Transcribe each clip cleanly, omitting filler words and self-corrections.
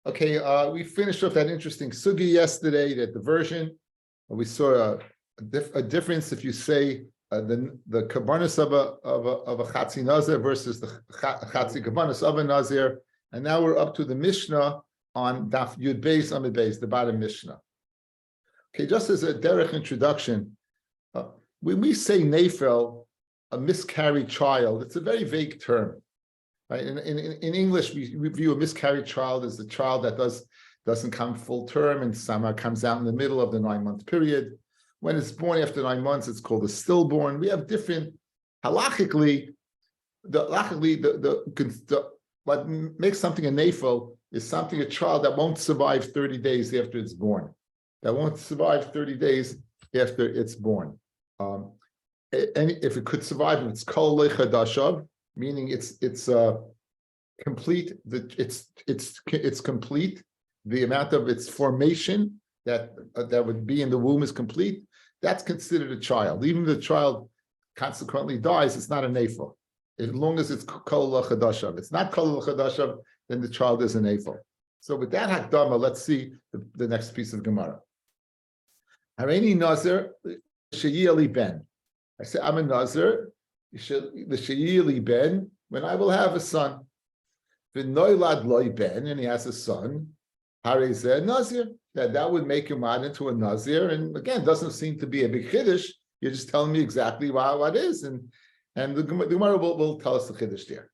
Okay, we finished off that interesting sugi yesterday, that diversion. We saw a difference if you say the kabbanis of a chatzi nazir versus the chatzi kabbanis of a nazir, and now we're up to the Mishnah on Daf Yud Beis Amid Beis, the bottom Mishnah. Okay, just as a derech introduction, when we say nefel, a miscarried child, it's a very vague term. Right? In English, we view a miscarried child as the child that doesn't come full term and somehow comes out in the middle of the 9-month period. When it's born after 9 months, it's called a stillborn. We have different halachically. What makes something a nefel is something, a child that won't survive 30 days after it's born. That won't survive 30 days after it's born. And if it could survive, it's kol lechadashav, meaning it's complete. It's complete. The amount of its formation that would be in the womb is complete. That's considered a child. Even if the child consequently dies, it's not a nefel, as long as it's kol lechadashav. If it's not kol lechadashav, then the child is a nefel. So with that hakdama, let's see the next piece of Gemara. Hareini nazir sheyili ben. I say I'm a nazir. The sheyili ben, when I will have a son. V'noilad loy ben, and he has a son. Harei nazir. That would make him out into a nazir. And again, doesn't seem to be a big chiddush. You're just telling me exactly what it is, and the Gemara will tell us the chiddush there.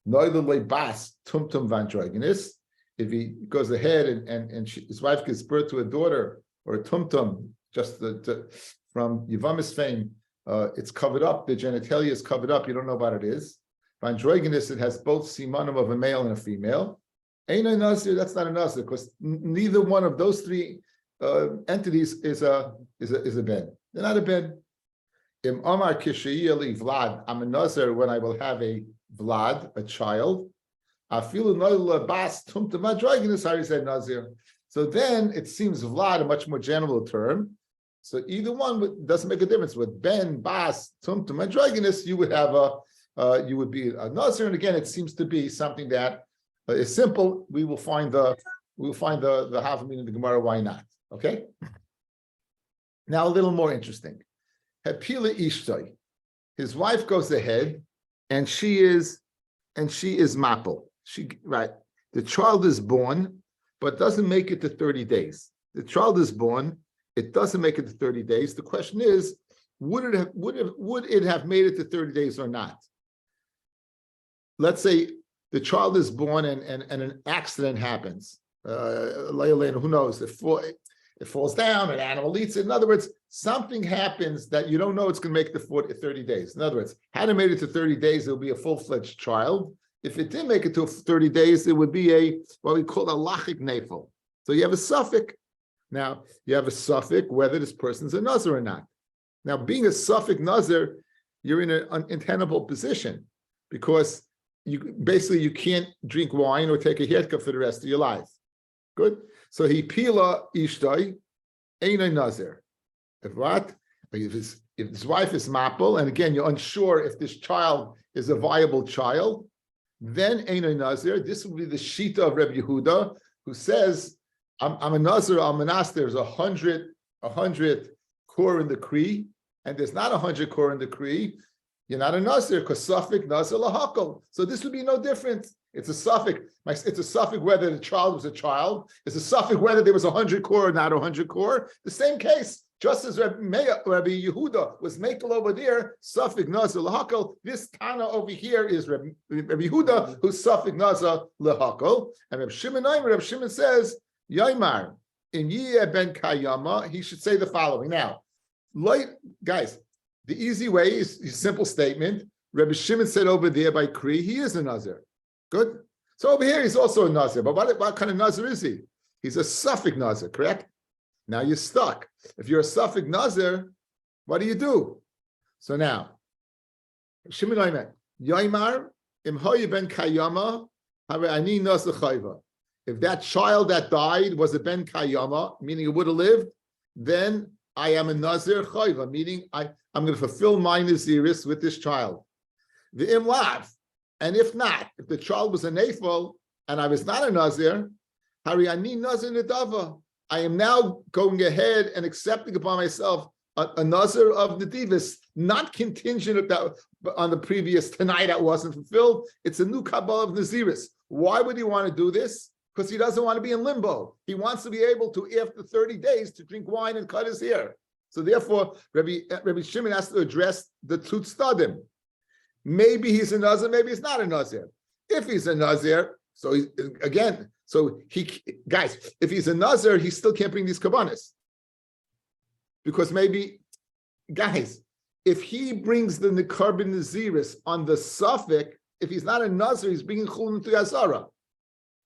Noilad loy bas tumtum vandrogenis. If he goes ahead and his wife gives birth to a daughter or a tumtum, just from Yavamis fame, it's covered up. The genitalia is covered up. You don't know what it is. Androgynous, it has both simanim of a male and a female. Ain't a nazir. That's not a nazir because neither one of those three entities is a ben. They're not a ben. Im Amar Kishayili Vlad. I'm a nazir when I will have a Vlad, a child. Afilu noila bas tumtum androgynous. How he said nazir. So then it seems Vlad a much more general term. So either one doesn't make a difference. With ben, bas, tumtum, androgynous, you would have you would be a nazir. And again, it seems to be something that is simple. We will find the Havamim in the Gemara. Why not? Okay. Now a little more interesting. Hepila ishtoi. His wife goes ahead, and she is mapel. The child is born, but doesn't make it to 30 days. The child is born. It doesn't make it to 30 days. The question is, would it have made it to 30 days or not? Let's say the child is born and an accident happens. Who knows? It falls down, an animal eats it. In other words, something happens that you don't know it's going to make it to 30 days. In other words, had it made it to 30 days, it would be a full-fledged child. If it did make it to 30 days, it would be what we call a lachik nefel. So you have a suffix. Now, you have a suffix whether this person's a nazir or not. Now, being a suffix nazir, you're in an untenable position because you can't drink wine or take a haircut for the rest of your life. Good? So he pila ishtoi, ain't a nazir. If what? If his wife is mapel, and again, you're unsure if this child is a viable child, then ain't a nazir. This would be the shita of Rabbi Yehuda, who says, I'm a nazir, there's 100 core in the Kri, and there's not 100 core in the Kri. You're not a nazir because suffix nazir lahakol. So this would be no different. It's a suffix. It's a suffix whether the child was a child. It's a suffix whether there was 100 core or not 100 core. The same case. Just as Rabbi Yehuda was makel over there, suffix nazir lahakol. This Tana over here is Rabbi Yehuda, who's suffix nazir lahakol. And Rabbi Shimon says, Yaimar, in Yiyeh ben Kayama, he should say the following. Now, guys, the easy way is a simple statement. Rabbi Shimon said over there by Kri, he is a nazir. Good? So over here, he's also a nazir. But what kind of nazir is he? He's a suffix nazir, correct? Now you're stuck. If you're a suffix nazir, what do you do? So now, Shimon Yaimar, im Hoyi ben Kayama, ani nazir chayva. If that child that died was a ben kayama, meaning it would have lived, then I am a nazir chayva, meaning I'm going to fulfill my naziris with this child. The imlav, and if not, if the child was a nefel and I was not a nazir, Hari ani nazir nedava. I am now going ahead and accepting upon myself a nazir of nedivis, not contingent on the previous tonight that wasn't fulfilled. It's a new Kabbalah of Naziris. Why would he want to do this? Because he doesn't want to be in limbo. He wants to be able to, after 30 days, to drink wine and cut his hair. So therefore, Rabbi Shimon has to address the Tzutzadim. Maybe he's a Nazir, maybe he's not a Nazir. If he's a Nazir, guys, if he's a Nazir, he still can't bring these Kabbanas. Because maybe, guys, if he brings the Nikarbin Naziris on the suffix, if he's not a Nazir, he's bringing Chulin to Yazara.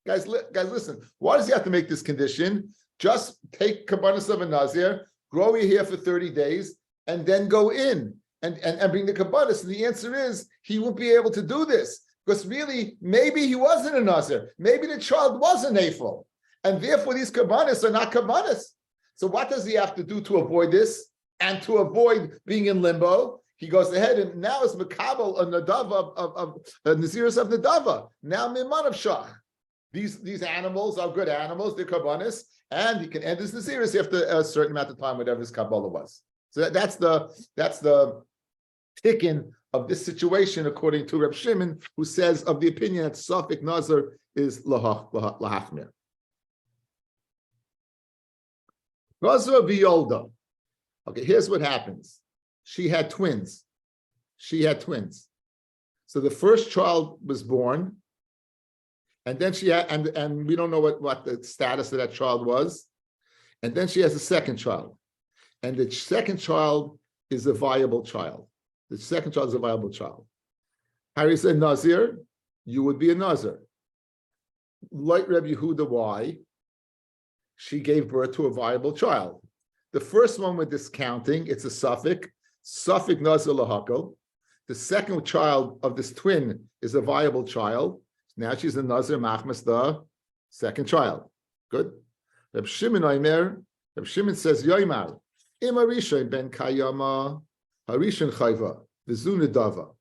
Guys, listen. Why does he have to make this condition? Just take Kabbanas of a Nazir, grow your hair for 30 days, and then go in and bring the Kabbanas. And the answer is, he won't be able to do this. Because really, maybe he wasn't a Nazir. Maybe the child was a Nafel. And therefore, these Kabbanas are not Kabbanas. So what does he have to do to avoid this and to avoid being in limbo? He goes ahead and now is Makabal a Nadava of Naziris of Nadava. Now Miman of Shach. These animals are good animals, they're Kabbanis, and he can end his Naziris after a certain amount of time, whatever his Kabbalah was. So that's the tikkun of this situation, according to Reb Shimon, who says of the opinion that Safik Nazir is lahachmir. Nazir v'yolda. Okay, here's what happens. She had twins. So the first child was born, and then she had, and we don't know what the status of that child was. And then she has a second child. And the second child is a viable child. The second child is a viable child. Harry said, Nazir, you would be a Nazir. Like Rabbi Yehuda, why? She gave birth to a viable child. The first one we're discounting, it's a suffix Nazir lahakol. The second child of this twin is a viable child. Now she's a Nazir machmas the second child. Good. Reb Shimon says, Yoimar, Ima Rishon ben Kayama, Harishon Chayva, Vizunidava.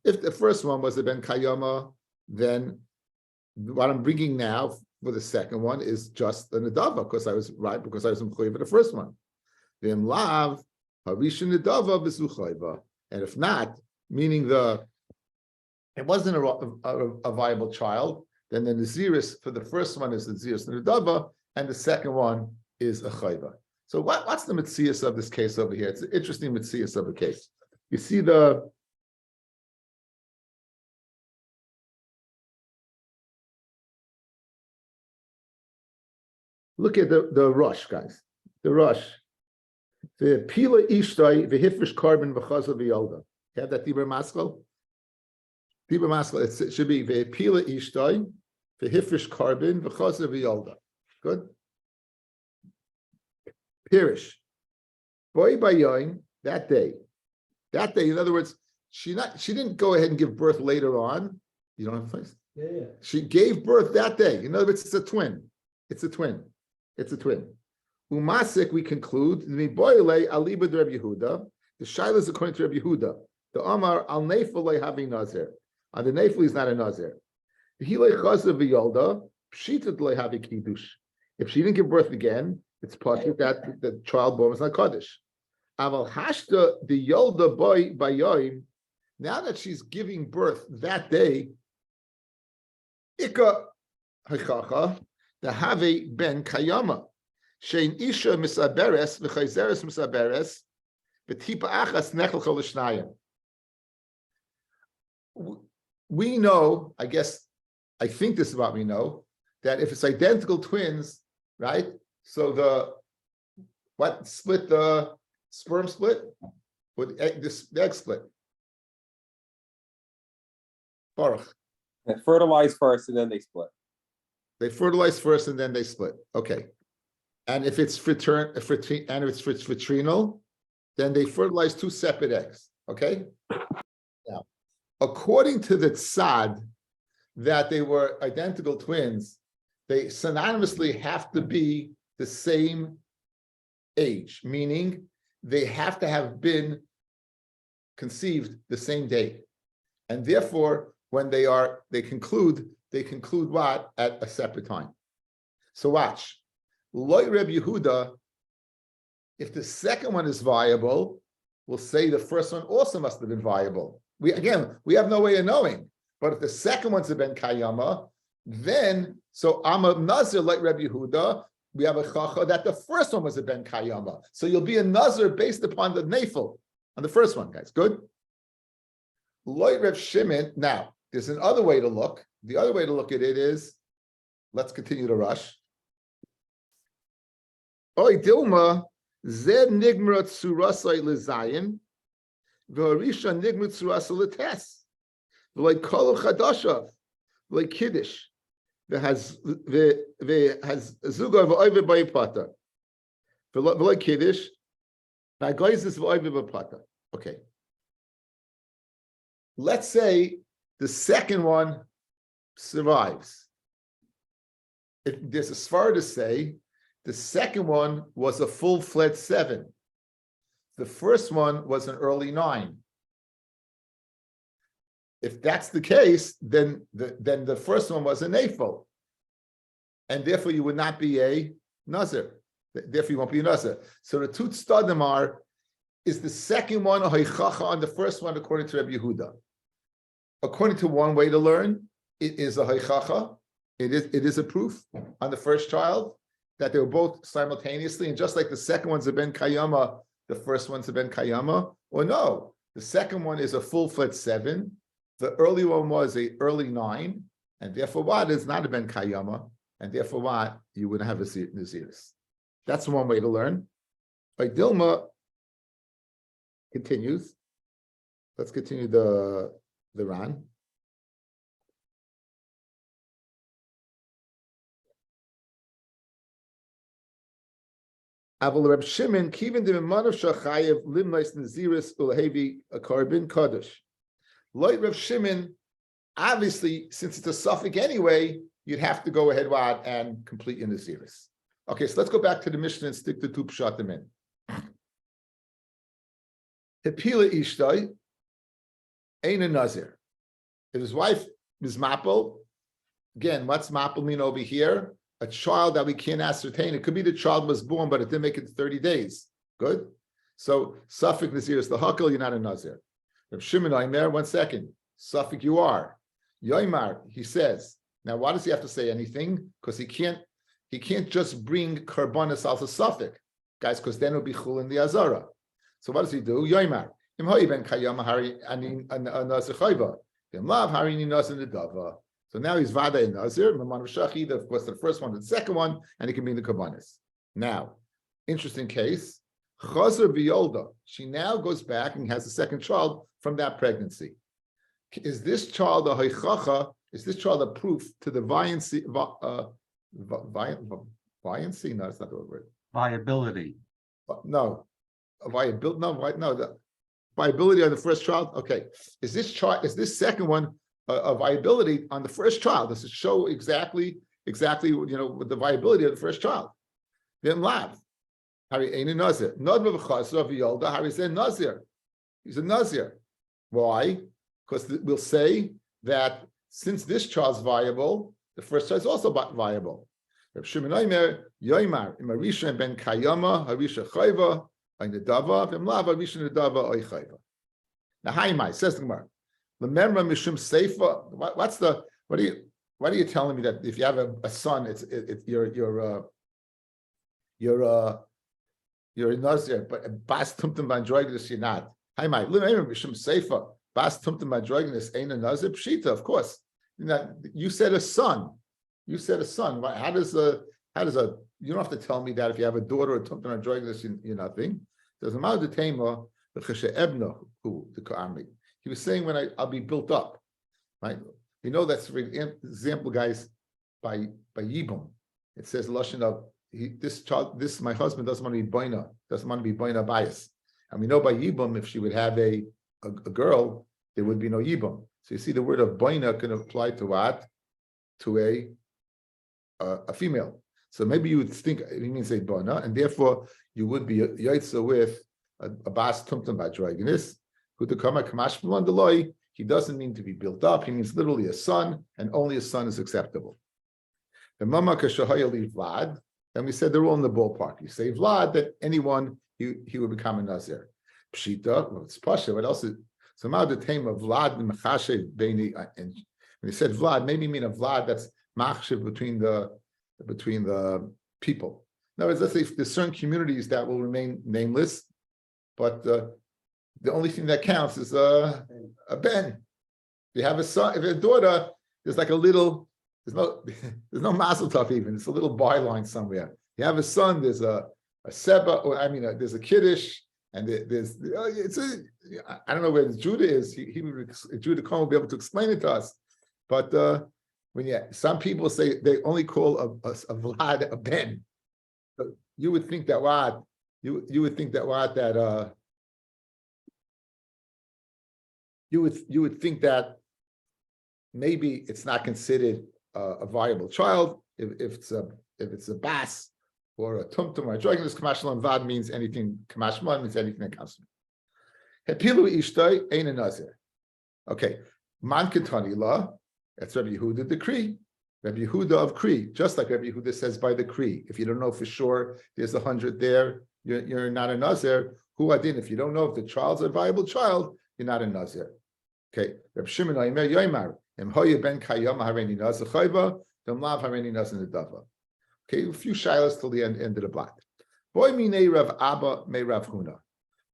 If the first one was the ben Kayama, then what I'm bringing now for the second one is just the Nadava, because I was Mchoy for the first one. Then Lav, Harishon Nadava, Vizuchayva. And if not, meaning it wasn't a viable child, then the Naziris for the first one is the Naziris Nadava, and the second one is a Chayva. So what's the Metzias of this case over here? It's an interesting Metzias of a case. You see look at the rush, guys. The rush. The Pila Ishtai, the Hifrish Carbon, V'chaza V'yolda. You have that Dibur Maskal? Dibur Maskal, it should be the Pila Ishtai, the Hifrish Carbon, V'chaza V'yolda. Good? Pirish. Boy Bayoin, that day, in other words, she didn't go ahead and give birth later on. You don't have a place? Yeah. She gave birth that day. In other words, it's a twin. Umasik, we conclude, the Boyle Aliba de Rabbi Yehuda, the Shaila is according to Rabbi Yehuda. The Amar al Nefel having Nazir. On the Nefel is not a Nazir. He le Chazav v'Yolda, Pshitat le havi Kiddush. If she didn't give birth again, it's possible that the child born was not Kaddish. Aval hashta the Yolda boy bayoim. Now that she's giving birth that day, Ika hachacha the have ben kayama. Shein isha misaberes v'chayzeres misaberes v'tipa achas nechel chol l'shnayim. We know, I think this is what we know, that if it's identical twins, right? So split the sperm split with the egg split. Baruch. They fertilize first and then they split. They fertilize first and then they split. Okay. And if it's fraternal, then they fertilize two separate eggs. Okay. Now, according to the tzad that they were identical twins, they synonymously have to be the same age, meaning they have to have been conceived the same day. And therefore, when they conclude what? At a separate time. So watch. Like Reb Yehuda, if the second one is viable, we'll say the first one also must have been viable. We have no way of knowing. But if the second one's a ben kayama, then so I'm a nazir like Reb Yehuda. We have a chacha that the first one was a ben kayama. So you'll be a nazir based upon the nafel on the first one, guys. Good. Like Reb Shimon. Now there's another way to look. The other way to look at it is, let's continue to rush. Oy Dilma, Zed Nigmrat Surasai Lizayin, Varisha Nigmrat Surasa Lites, like Kolo Chadashav, like Kiddush, the has Zugar V'Oive B'Yipata, like Kiddush, Nagoizis V'Oive B'Yipata. Okay. Let's say the second one survives. There's a svara to say the second one was a full-fledged 7. The first one was an early 9. If that's the case, then the first one was a nafel, and therefore you would not be a nazir. Therefore you won't be a nazir. So the two tzadim are: is the second one a haichacha on the first one according to Rabbi Yehuda? According to one way to learn, it is a haichacha. It is a proof on the first child that they were both simultaneously, and just like the second one's a ben kayama, the first one's a ben kayama, or no, the second one is a full-fledged 7, the early one was a early 9, and therefore what is not a ben kayama, and therefore what you wouldn't have a naziris. That's one way to learn. Like Dilma continues. Let's continue the Ran. Aval Reb Shimon kivin demanav shachayev limnais naziris ulhevi a carbon kaddish. Like Reb Shimon, obviously, since it's a suffix anyway, you'd have to go ahead and complete your naziris. Okay, so let's go back to the Mishnah and stick the two pshatim in. Hepila ishtai ain't a nazir. If his wife is mapel, again, what's mapel mean over here? A child that we can't ascertain. It could be the child was born, but it didn't make it 30 days. Good. So suffix nazir is the hakal. You're not a nazir. Reb Shimon Aimer, 1 second. Suffix you are. Yoimar, he says. Now, why does he have to say anything? Because he can't just bring karbanis al suffix, guys, because then it'll be chul in the azara. So what does he do? Yoimar. Im hoy ben kayam hari ani nazir chayva. Im lav hari ni nazir nedava. So now he's vada in nazir. Mamanav shachid, of course, the first one, the second one, and he can bring the karbanis. Now, interesting case. Chazer v'yolda. She now goes back and has a second child from that pregnancy. Is this child a haichacha? Is this child a proof to the viancy? Viancy? No, it's not the word. Viability. No, viability. No, the viability on the first child. Okay, is this child? Is this second one a viability on the first child? Does it show exactly with the viability of the first child? Then lav. Hari ain't a nazir. Nadma v'chasra v'yolda. Hari said nazir. He's a nazir. Why? Because we'll say that since this child's viable, the first child is also viable. Reb Shimon Aimer Yoimar Imarisha ben Kayama Harisha Chayva Ainedava V'Mlav Harisha Nedava Oy Chayva. Now, Haimai says the Gemara. Remember Mishum Seifa. What are you telling me that if you have a son, you're a nazir, but bas tumtum bandroignus you're not. Hi, my remember Mishum Seifa bas tumtum bandroignus ain't a nazir pshita. Of course, you said a son. You said a son. How does a you don't have to tell me that if you have a daughter or tumtum bandroignus you're nothing. There's a mal de tema the cheshe ebna who the ka'ami. He was saying when I'll be built up, right? You know that's for example, guys, by Yibum. It says lashon of this my husband doesn't want to be boina bias. And we know by Yibum, if she would have a girl, there would be no Yibum. So you see the word of boina can apply to what? To a female. So maybe you would think it means a boina, and therefore you would be yaitza with a bas tumtum badroigenis, who to come a kamash b'lon. He doesn't mean to be built up. He means literally a son, and only a son is acceptable. The mama kashahayali Vlad, and we said they're all in the ballpark. You say Vlad, that anyone he would become a Nazir. Pshita, well, it's Pasha. What else is somehow the name of Vlad and Machashev Beni? And when he said Vlad, maybe mean a Vlad that's machshev between the people. In other words, let's say there's certain communities that will remain nameless, but the only thing that counts is a ben. If you have a son, if you have a daughter, there's like a little. There's no mazel tov even. It's a little byline somewhere. You have a son. There's a seba, or there's a kiddush, and there's I don't know where Judah is. Judah Cohen will be able to explain it to us. But some people say they only call a Vlad a ben. So you would think that what you would think that you would think that maybe it's not considered a viable child if it's a bas or a tumtum or a dragon. This kamashal vad means anything. Kamashmal means anything that comes from it. Hepilu ishtay ein a nazir. Okay, man ketani la. That's Rabbi Yehuda decree. Rabbi Yehuda of Kri, just like Rabbi Yehuda says by the Kri. If you don't know for sure, there's 100 there. You're not a nazir. Who adin? If you don't know if the child's a viable child, you're not a nazir. Okay, Rabbi Shimon Aimer Yoimar. Okay, a few shilas till the end of the block. Boy mine Rav Abba me Rav Huna.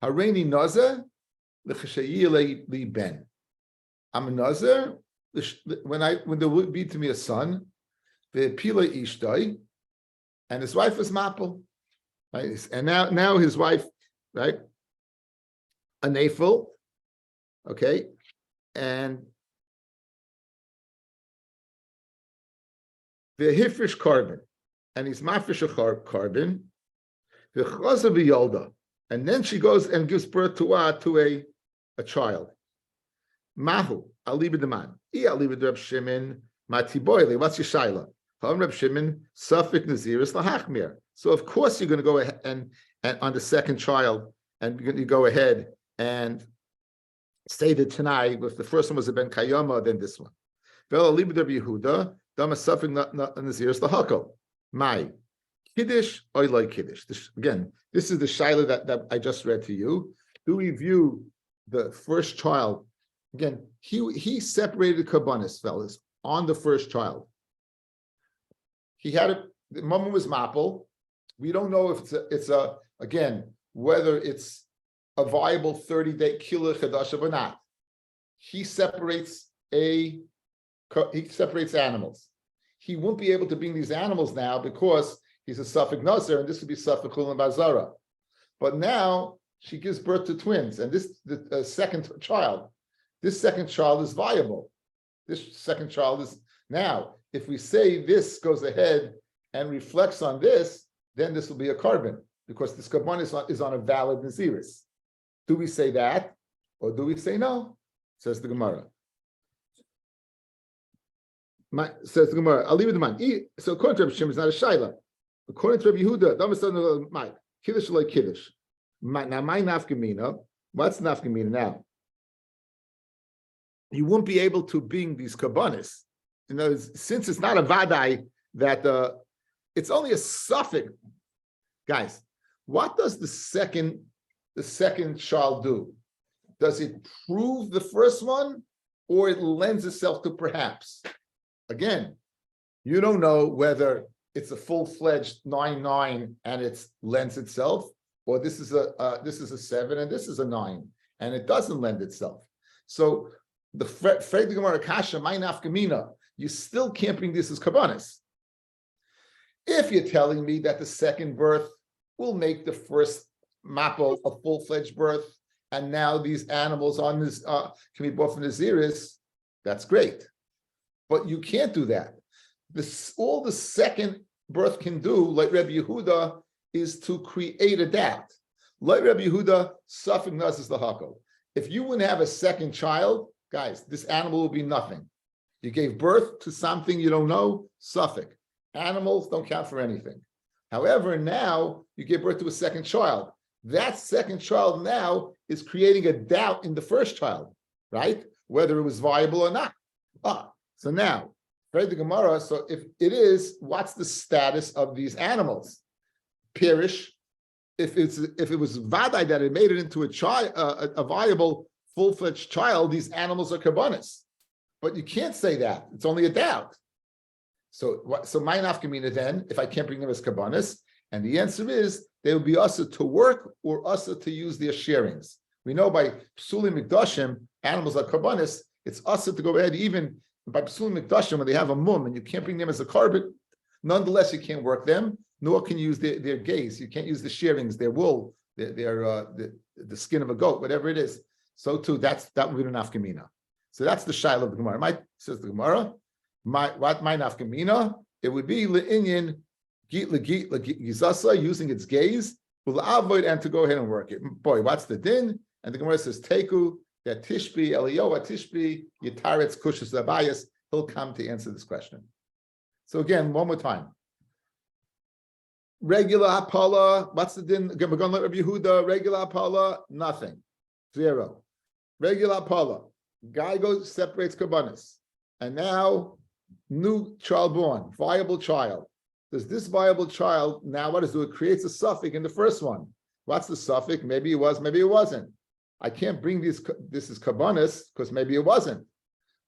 Hareini nazar l'chashayile li ben. I'm a nazar when there would be to me a son, the pila ishtay, and his wife was mapel, right? And now his wife, right, a nafel, okay, and the hifrish carbon, and he's mafish a carbon, the chazav yolda, and then she goes and gives birth to a child. Mahu alibid the man. Alibid Reb Shimon matiboyle. What's your shaila? Reb Shimon safik naziris lahachmir. So of course you're going to go ahead and on the second child, and you go ahead and say that tonight, if the first one was a ben kayama, then this one. Vel alibid Reb Yehuda. Naziris lahakol. My kiddush or like kiddush. Again, this is the shaila that I just read to you. Do we view the first child? Again, he separated kabbanis, fellas, on the first child. He had the mama was mapel. We don't know if it's a again whether it's a viable 30-day kila chadasha or not. He separates animals. He won't be able to bring these animals now because he's a Safek Nazir, and this would be Safek Chulam Bazara. But now she gives birth to twins, and the second child. This second child is viable. This second child is now. If we say this goes ahead and reflects on this, then this will be a carbon because this carbon is on a valid Naziris. Do we say that, or do we say no? Says the Gemara. Says the Gemara, I'll leave it to mine. So according to Rabbi Shimon, it's not a shaila. According to Rabbi Yehuda, my kiddush like kiddush. Now my nafkamina, what's nafkamina now? You won't be able to bring these kabbanis. Since it's not a vadai that it's only a suffix. Guys, what does the second child do? Does it prove the first one, or it lends itself to perhaps? Again, you don't know whether it's a full-fledged 9-9 and it lends itself, or this is a 7 and this is a 9 and it doesn't lend itself. So the Freg Gemara Kasha, my nafkamina, you still can't bring this as kabbanis. If you're telling me that the second birth will make the first mapo a full-fledged birth, and now these animals on this can be bought from the Naziris, that's great. But you can't do that. All the second birth can do, like Rabbi Yehuda, is to create a doubt. Like Rabbi Yehuda, Safek Nazis Lahako. If you wouldn't have a second child, guys, this animal will be nothing. You gave birth to something you don't know, Safek. Animals don't count for anything. However, now you gave birth to a second child. That second child now is creating a doubt in the first child, right? Whether it was viable or not. So now, Read the Gemara. So if it is, what's the status of these animals? Pirish. If it was vadai that it made it into a child, a viable, full-fledged child, these animals are karbanis. But you can't say that. It's only a doubt. So my nafkamina then, if I can't bring them as karbanis, and the answer is they would be usher to work or usher to use their sharings. We know by psulim mikdashim, animals are karbanis. It's usher to go ahead even by psulim mikdashim when they have a mum and you can't bring them as a carbon. Nonetheless, you can't work them, nor can you use their gaze. You can't use the sharings, their wool, the skin of a goat, whatever it is. So too, that would be the nafkamina. So that's the shaila of the Gemara. Says the Gemara, my nafkamina, it would be le'inyan gizasa, using its gaze, and to go ahead and work it. Boy, what's the din? And the Gemara says, Teku, that Tishbi, Eliyahu, Tishbi, Yitaretz, Kushas, Abayas, he'll come to answer this question. So again, one more time. Regular hapala, what's the din? Again, we're going to let Rabbi Yehuda, regular hapala, nothing. 0. Regular hapala. Guy goes, separates karbanis. And now, new child born, viable child. Does this viable child, now what does it do? It creates a suffix in the first one. What's the suffix? Maybe it was, maybe it wasn't. I can't bring this is karbanis, because maybe it wasn't.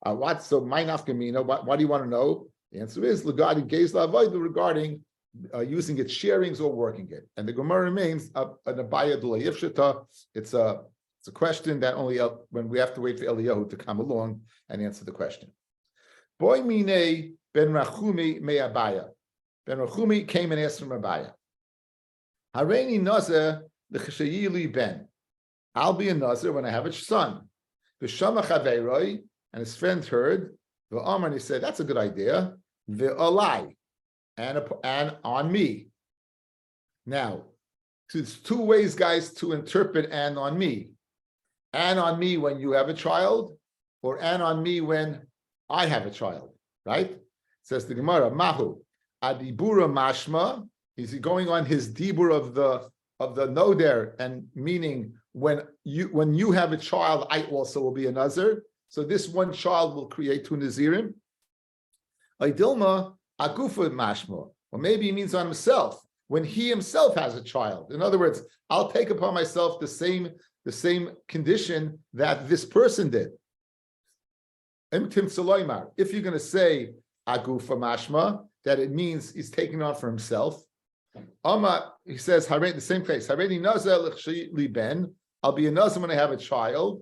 So my nafkamina, what do you want to know? The answer is regarding gaze la'avodah, regarding using its sharings or working it. And the Gemara remains an abaya d'lo yifshita. It's a question that only when we have to wait for Eliyahu to come along and answer the question. Boy mine ben Rachumi me abaya. Ben Rachumi came and asked from Abaya. Hareini nazir l'chashayili ben. I'll be a nazir when I have a son. V'shama chaveiroi, and his friend heard. V'amar, and he said, "That's a good idea." V'alai, and on me. Now, there's 2 ways, guys, to interpret "and on me." And on me when you have a child, or and on me when I have a child. Right? Says the Gemara, Mahu adibura mashma. Is he going on his dibur of the noder, and meaning when you have a child, I also will be a nazir. So this one child will create 2 nazirim. Aidilma agufa mashma. Or maybe he means on himself when he himself has a child. In other words, I'll take upon myself the same condition that this person did. If you're going to say agufa mashma, that it means he's taking on for himself. He says, the same place. I'll be a nazir when I have a child.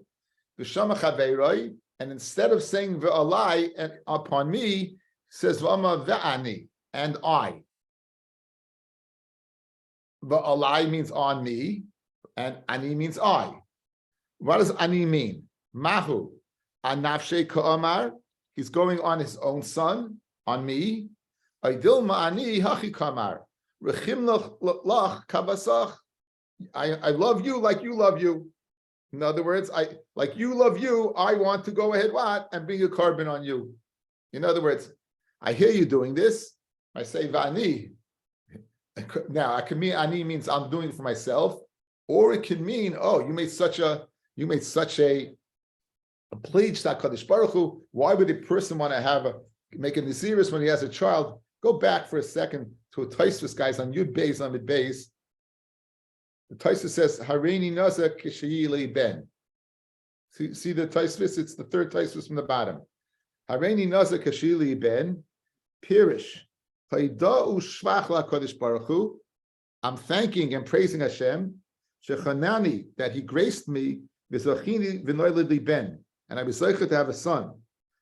And instead of saying v'alai and upon me, says v'ama v'ani and I. V'alai means on me, and ani means I. What does ani mean? Mahu anafshe ka'amar. He's going on his own son, on me. Aidil ma'ani hachi kamar. Rechim lach kavasach. I love you like you love you. In other words, like you love you, I want to go ahead and bring a carbon on you. In other words, I hear you doing this. I say vani. Now, I can mean ani means I'm doing it for myself, or it can mean, oh, you made such a pledge to HaKadosh Baruch Hu. Why would a person want to make a naziris when he has a child? Go back for a second to a Taisvus, guys, on Yud Beis, on Mid Beis. The Taisvus says, Hareini nazar k'sheyili ben. See the Taisvus? It's the 3rd Taisvus from the bottom. Hareini nazar k'sheyili ben, Pirish. Haida'u shvach la'kadosh baruch hu. I'm thanking and praising Hashem, shechanani, that He graced me, v'zachini v'noiledi ben, and I was zeicher to have a son.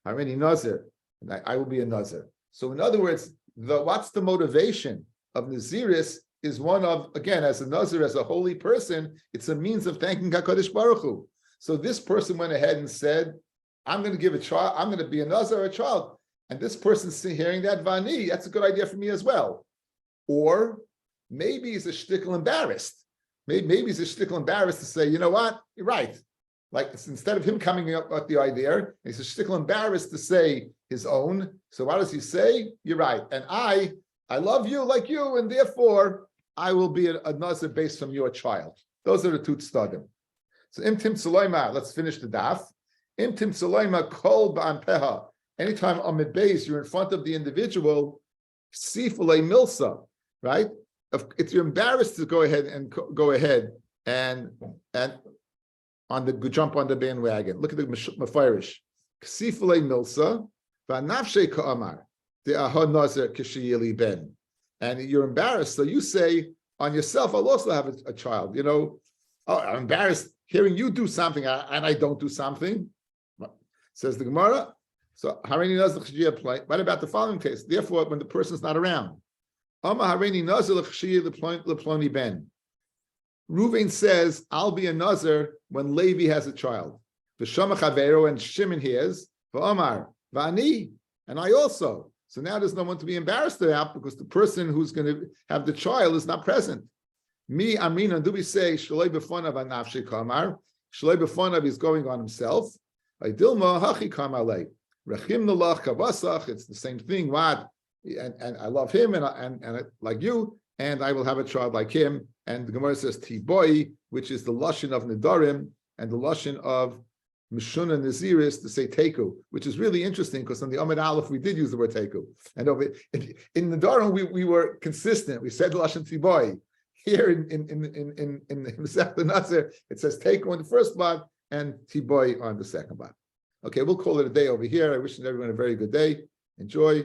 Hareini nazar, and I will be a nazar. So in other words, what's the motivation of Naziris is one of, again, as a Nazir, as a holy person, it's a means of thanking HaKadosh Baruch Hu. So this person went ahead and said, I'm going to give a child, I'm going to be a Nazir, a child. And this person's hearing that, Vani, that's a good idea for me as well. Or maybe he's a shtickle embarrassed. Maybe he's a shtickle embarrassed to say, you know what, you're right. Like instead of him coming up with the idea, he's a shtickle embarrassed to say his own. So what does he say? You're right. And I love you like you, and therefore I will be a nazir based from your child. Those are the 2 tzadim. So imtim tzoloima, let's finish the daf. Imtim tzoloima kol ba'an peha anytime Amid Beis, you're in front of the individual, Sifulei Milsa, right? If you're embarrassed to go ahead and jump on the bandwagon. Look at the Mefarish. Ksifulei Milsa, Vanafshe Ka'amar, the Ahad Nazir Kishiyeli Ben. And you're embarrassed, so you say on yourself, I'll also have a child. You know, oh, I'm embarrassed hearing you do something and I don't do something. Says the Gemara. So Harini Nazir Chishiyah play. What about the following case? Therefore, when the person's not around, Ama Harini Nazir Chishiyah Leploni Ben. Reuven says, I'll be a Nazir when Levi has a child. V'shama Chavero, and Shimon hears, V'omar, V'ani, and I also. So now there's no one to be embarrassed about because the person who's going to have the child is not present. Me, Amina, do we say, Shaloi B'fonav Anafshi Kamar? Shaloi B'fonav is going on himself. Dilma Hachi Kamalei. Rechim Nalach Kavasach, it's the same thing. What? And I love him and I like you, and I will have a child like him. And the Gemara says Tiboi, which is the lashon of Nidarim and the lashon of Mishuna Naziris to say Teku, which is really interesting because on the Amid Aleph we did use the word Teku. And in Nidarim we were consistent. We said lashon Tiboi. Here in Masechet Nazir it says Teku on the first blot and Tiboi on the second blot. Okay, we'll call it a day over here. I wish everyone a very good day. Enjoy.